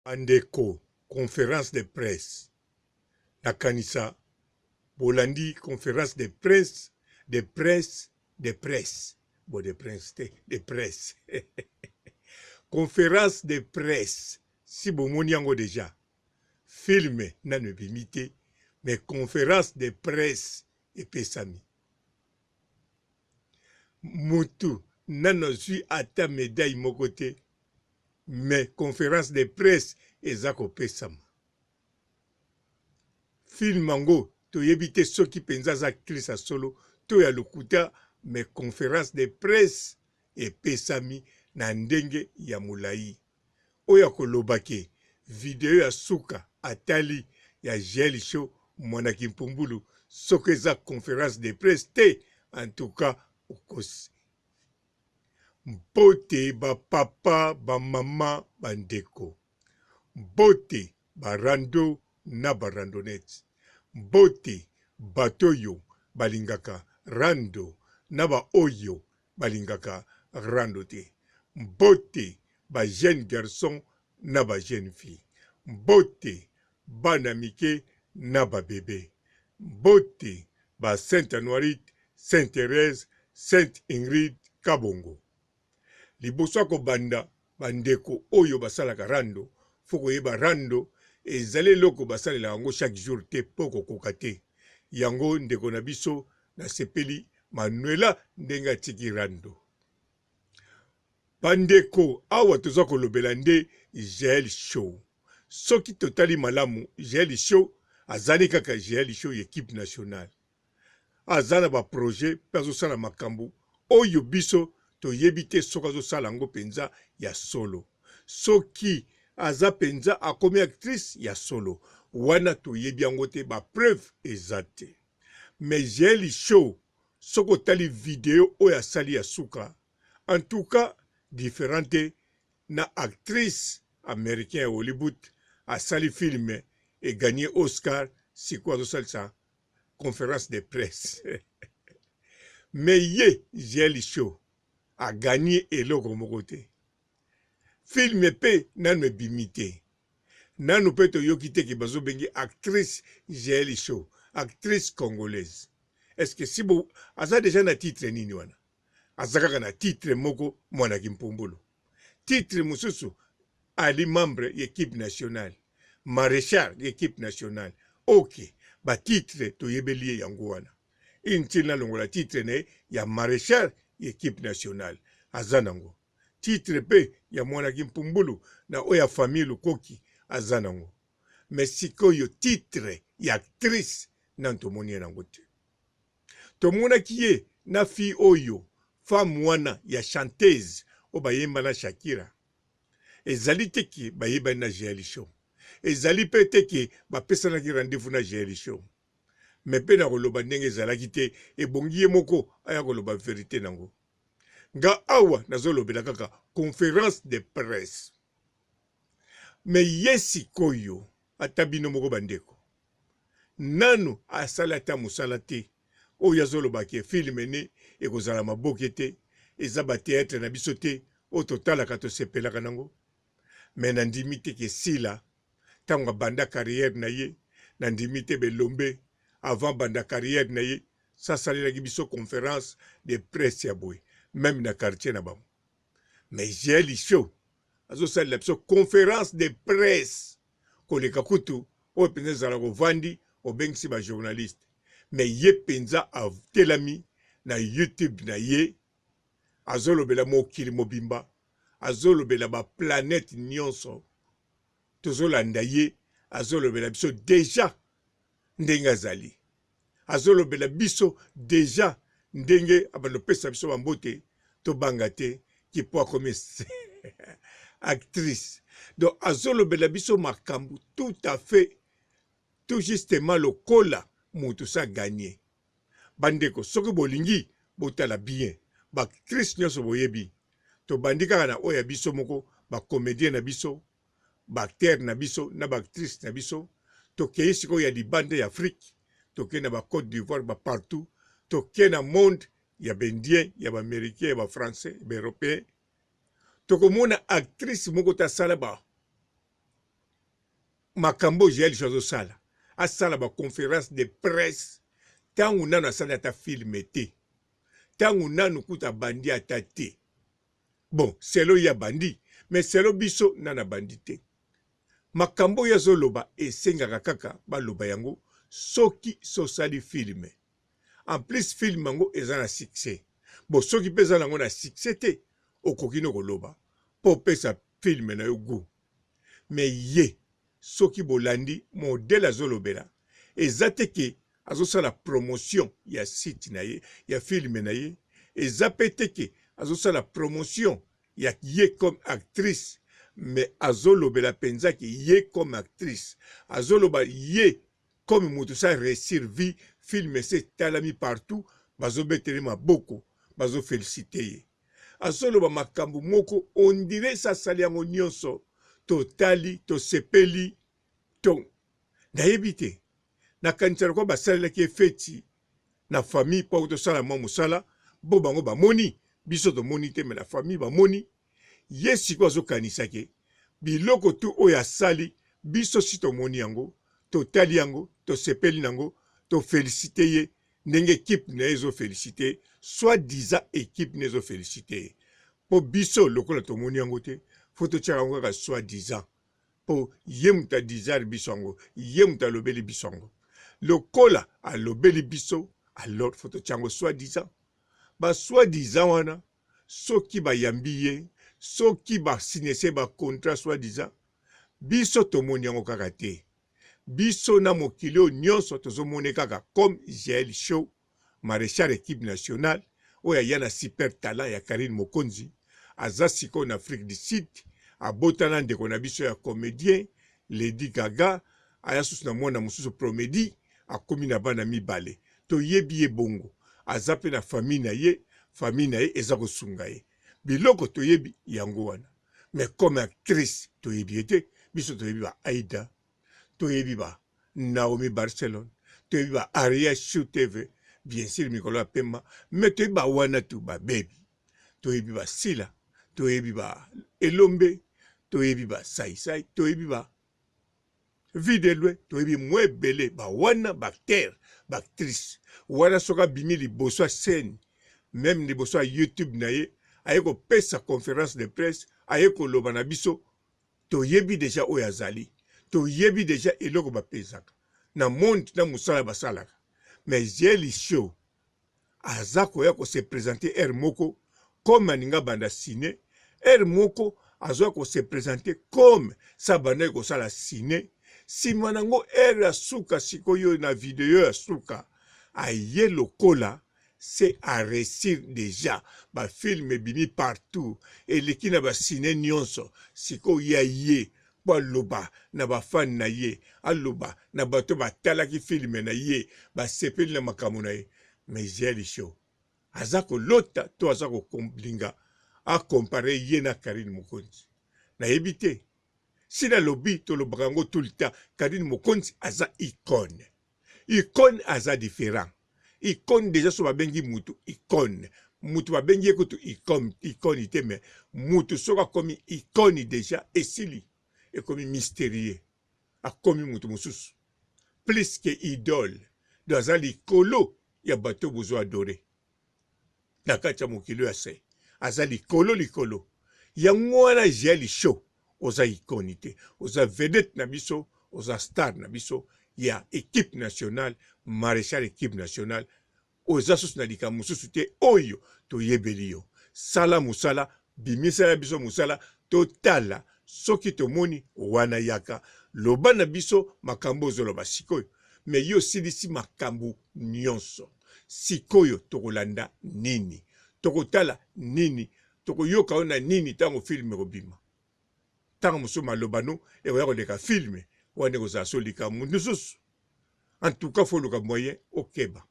Andeko, conférence de presse. Nakanisa, Bolandi, conférence de presse, de presse, de presse. Bon, de presse, de presse. Conférence de presse. Si bon, mon yango déjà. Filme, nanu bimité, mais conférence de presse et pesami. Mutu, nano suis ata médaille mon côté, mais conférence de presse et zako pesama. Film ango, to yebite soki penza za actrice solo, to ya lokuta, mais conférence de presse et pesami na ndenge ya mulai. Oya kolobake, video ya suka atali ya Gel Show mwanaki mpumbulu, soki za conférence de presse te, en tout cas, okosi. Mbote ba papa, ba mama, ba ndeko. Mbote ba rando na ba randonnette. Mbote batoyo balingaka rando na ba oyo balingaka rando te. Mbote ba jeune garçon na ba jeune fille. Mbote bana mike na ba bébé. Mbote ba Sainte Anuarite, Sainte Thérèse, Sainte Ingrid Kabongo. Liboso ko banda bandeko oyo basalaka rando, foko yeba rando ezali loko basalela yango chaque jour te poko kokate. Yango ndeko na biso na sepeli Manuela ndenga tiki rando. Bandeko awa toza kolobela nde Gel Show. Soki totali malamu Gel Show azali kaka Gel Show équipe nationale. Azana ba projet pezo sala makambu oyo biso toyebi te soki azosala yango penza ya solo. Soki aza penza akomi actrice ya solo, wana toyebi yango te, ba preuve eza te. Mais Gel Show soki otali video oyo asali ya suka, en tout cas différente na actrice américaine ya Hollywood asali filme et gagné Oscar sikoyo azosalisa conférence de presse. Mais ye Gel Show a gagné eloko moko te. Film pe nanu ebimi te. Nanu pe toyoki te ki bazo bengi actrice Gel Show, actrice congolaise. Est-ce que si bo aza déjà na titre nini wana? Aza kaka na titre moko mwanaki mpumbulu. Titre mususu ali membre équipe nationale, maréchal équipe nationale. Ok, ba titre toyebeli yango wana. Intina longola titre ne ya maréchal équipe nationale. Azanango. Titre pe ya mwanaki mpumbulu na oya famille lukoki azanango. Mais sikoyo titre ya actrice nantomoni nango te. Tomona kiye na fi oyo femme wana ya chanteuse o bayemba na Shakira. Ezali te ki bayeba na Gel Show. Ezali pe te ki bapesa ki rendez-vous na Gel Show. Mais pe na koloba ndenge ezalaki te ebongi ye moko aya koloba vérité nango. Nga awa nazolobela kaka conférence de presse. Mais yesi koyo atabino moko bandeko. Nanu asala ata musala te. Oyo azoloba ke filme ne ekozala maboke te, eza ba théâtre na biso te, o totalaka tosepelaka nango. Mais nandimi te ke sila tango banda carrière na ye, nandimi te belombe avant banda carrière na ye, sasalelaki biso conférence de presse ya boye. Même na quartier na bango. Mais Gel Show azosalela biso conférence de presse koleka kutu oyo penza ezala kovandi obengisi ba journaliste. Mais ye penza atelami na YouTube na ye azolobela mokili mobimba, azolobela ba planète nyonso, tozolanda ye, azolobela biso déjà ndenge azali, azolobela biso déjà ndenge abanopesa biso bambote tobanga te ki po akomi actrice. Donc azolobela biso makambu tout à fait, tout justement lokola mutu sa gagné. Bandeko soki bolingi botala bien, ba actrice nyonso boyebi to bandika na oya biso moko, ba comédien na biso, ba acteur na biso na ba actrice na biso, to kei siko ya libanda ya Afrique, to kei na ba Côte d'Ivoire, ba partout, to kei na monde ya bendien, ya ba américain, ya ba français, ba européen. To komona actrice moko ta sala ba makambo Joël Show azosala asala baconférence de presse ntango nano asali ata filme te ntango nano kuta bandi ata te. Bon, selo ya bandi mais selo biso nana bandi te. Makambo ya zoloba esengaka kaka baloba yango soki sosali filme. En plus film yango eza na succès. Bon, soki pesa nango na succès te okoki no koloba po pesa filme na yo go. Mais ye soki bolandi modèle azolobela eza te ke azosala promotion ya site na ye ya filme na ye eza pe te ke azosala promotion ya ye comme actrice mais azolobela penza ki ye comme actrice azoloba ye comme mutu sa réussir vie film se talami partout bazobetele maboko bazo féliciter ye azoloba makambo moko on dirait sa sali yango nyonso totali tosepeli to nayebi te nakanisaka kwa basalelaki efeti na famille mpo tosala mwa mosala bo bango bamoni biso tomoni te me na famille bamoni ye sikoyo azokanisaki biloko tu oyo asali biso si tomoni yango totali yango tosepeli nango tofélicite ye ndenge ekipe na ye ezofélicite soi-disant ekipe na ezofélicite ye mpo biso lokola tomoni yango te fo totiaka yango kaka soi-disant po ye mutu adizare biso yango ye mutu alobeli biso yango lokola alobeli biso alors fo totia yango soi-disant basoi-disant wana soki bayambi ye soki basinese bacontrat soi-disant biso tomoni yango kaka te biso na mokili oyo nyonso tozomone kaka comme Joël Show maréchal équipe nationale oyo aya na super talent ya Karine Mokonzi aza sikoyo na Afrique du Sud abotana ndeko na biso ya comédien Lady Gaga aya susu na mwana mosusu Promedi akomi na bana mibale toyebi ye bongo aza pe na famille na ye eza kosunga ye biloko toyebi yango wana mais comme actrice toyebi ete biso toyebi ba Aïda toyebi ba Naomi Barcelone toyebi ba Aria Show TV bien sûr mikolo ya pemba mais toyebi ba wana tu ba baby toyebi ba Sila toyebi ba Elombe toyebi ba Saisai toyebi ba Videlwe toyebi mwa ebele ba wana bacteur bactrice wana soka bimi liboso ya scène même liboso ya YouTube na ye aye kopesa conférence de presse aye koloba na biso toyebi deja oyo azali toyebi deja eloko bapesaka na monde na mosala basalaka mais Joël Show aza koya kose présenter air moko comme aninga banda ciné air moko azoya kose présenter comme sa banda kosala ciné nsima nango air ya suka sikoyo na video ya suka aye lokola c'est à réussir déjà ba film bimi partout eleki na ba ciné nyonso sikoyo ya ye po aloba na bafani na ye aloba na bato batalaki filme na ye basepeli na makambo na ye mais Joël Show aza kolota to aza kolinga akompare ye na Karine Mokonzi nayebi te si nalobi tolobaka yango tout le temps Karine Mokonzi aza icône aza différent icône déjà so babengi mutu icône mutu babengi ye kutu icône te mais mutu soka komi icône déjà esili ekomi mystérieux akomi mutu mosusu plus que idole do aza likolo ya bato bozo adore na kati ya mokili ya se aza likolo yango wana Joël Show oza icône te oza vedette na biso oza star na biso ya équipe nationale maréchal équipe nationale oza susu na likambo mosusu te oyo toyebeli yo sala mosala bimisala biso mosala totala soki tomoni wana yaka loba na biso makambo ozoloba sikoyo me yo osilisi makambo nyonso sikoyo tokolanda nini tokotala nini tokoyoka yo na nini ntango filme kobima ntango mosusu malobano ekoya koleka filme wana ekozala so likambo mosusu en tout cas fo luka moyen okeba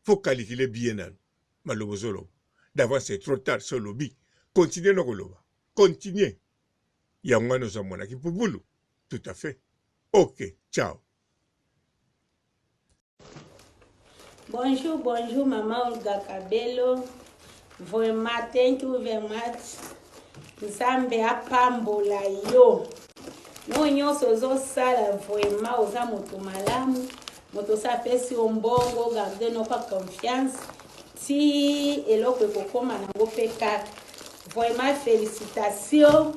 faut calculer bien nano maloba ozoloba d'avant c'est trop tard so lobi continue na koloba continue yango wana oza monaki pubulu tout à fait ok ciao. Bonjour, Maman Olga Kabelo. Vraiment, thank you very much. Nzambe apambola yo. no nyonso ozosala vraiment oza moto malamu moto osapesi yo mbongo garde noko confiance ti eloko ekokóma nango mpe kaka vraiment félicitation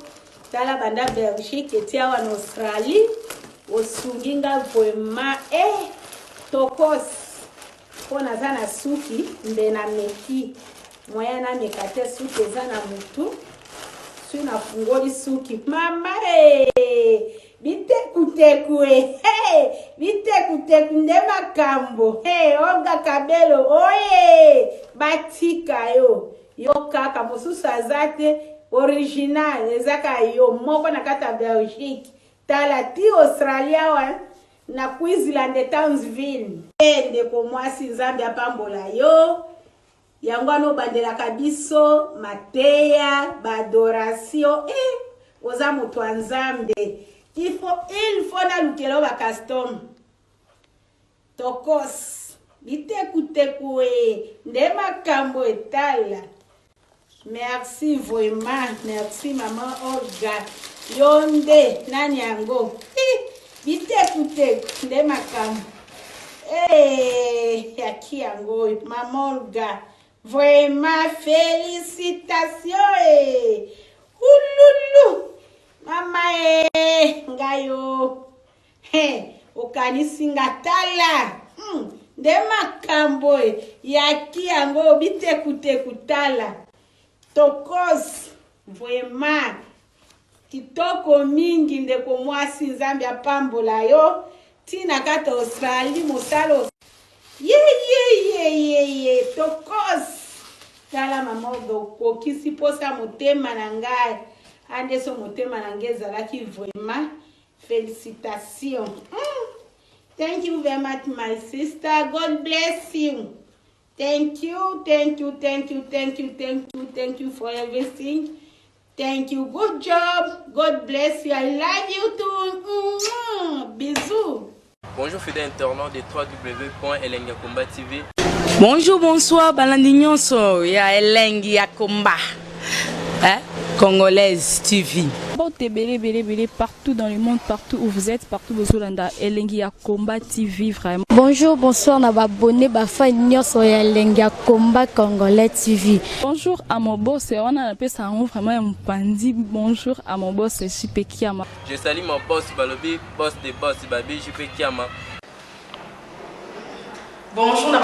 tala banda Belgique eti awa na Australie osungi nga vraiment tokosi mpo naza na suki mbe na meki moya nameka te suki eza na mutu so nafungoli suki mama bitekuteku bitekuteku nde makambo Olga Kabelo oye batika yo kaka mosusu aza te original ezaka yo moko na kata Belgique tala ti Australia wa na Queensland Townsville ndeko mwasi nzambe apambola yo yango ano bandelaka biso mateya badoration oza moto wa nzambe il faut na lukelo ba custom tokos bitekuteku nde makambo etala. Merci vraiment, merci maman Olga yonde nani yango bitekuteku nde makambo yaki yango maman Olga vraiment félicitations ululu mama ngayo okanisi ngatala nde makambo yaki yango bitekuteku tala tokos vraiment kitoko mingi ndeko mwasi nzambe apambola yo tina kata Australie mosalo ye tokos tala mama okokisi posa motema na ngai ande so motema na ngai ezalaki vraiment félicitations. Thank you very much my sister, God bless you. Thank you for everything. Thank you, good job, God bless you, I love you too. Bisous. Bonjour fidèles internautes de www.elengiakomba TV. Bonjour, bonsoir, balandi nyonso ya Elengi ya Komba. Congolaise TV. Partout dans le monde, partout où vous êtes, partout où vous êtes, Elengi ya Komba TV vraiment. Bonjour, bonsoir, na abonné bafa nyonso ya Elengi ya Komba Congolais TV. Bonjour à mon boss, on a appelé ça vraiment un pandi. Bonjour à mon boss, JP Kiama. Je salue mon boss Balobi, boss des boss Babi, JP Kiama. Bonjour, na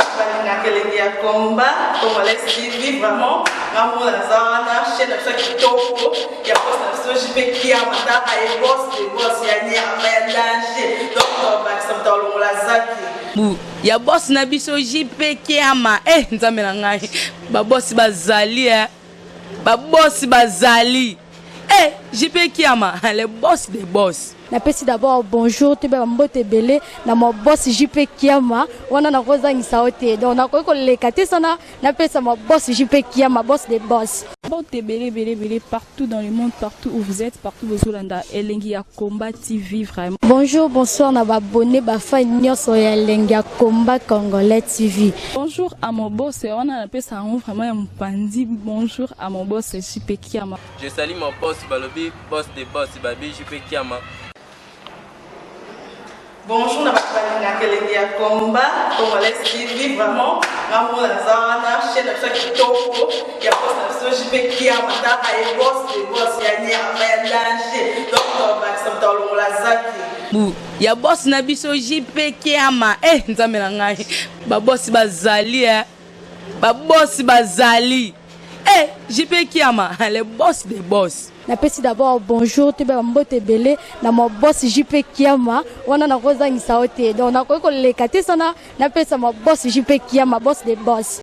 Elengi ya Komba Congolais TV vraiment. Maman Lazana, chaîne de chaque topo, il y a pas de JP Kiama, et boss des boss, il y a un danger. Donc, on va s'entendre la zaki. Ya boss na biso JP Kiama nzambe na ngai ba boss bazali ba boss bazali JP Kiama le boss des boss. Napesi d'abord bonjour te ba mbote belé na mo boss JP Kiama wana na kozangisa ote donc na ko lekate sana napesa mo boss JP Kiama boss des boss. Partout dans le monde, partout où vous êtes, partout où vous êtes, Elengi ya Komba TV vraiment. Bonjour, bonsoir, na abonné bafa nyonso ya Elengi ya Komba Congolais TV. Bonjour à mon boss, on a appelé ça vraiment un pandi. Bonjour à mon boss, JP Kiama. Je salue mon boss Balobi, boss des boss Babi, JP Kiama. Bonjour, na Elengi ya Komba Congolais TV vraiment. Maman Lazana, chaîne de chaque topo, il y a pas de JP Kiama, et boss des boss, il y a un danger. Donc, on va s'entendre la zaki. Ya boss na biso JP Kiama nzambe na ngai ba boss bazali ba boss bazali JP Kiama le boss des boss. Napesi d'abord bonjour te ba mbote belé na mo boss JP Kiama wana na kozangisa ote donc na ko lekate sana napesa mo boss JP Kiama boss des boss.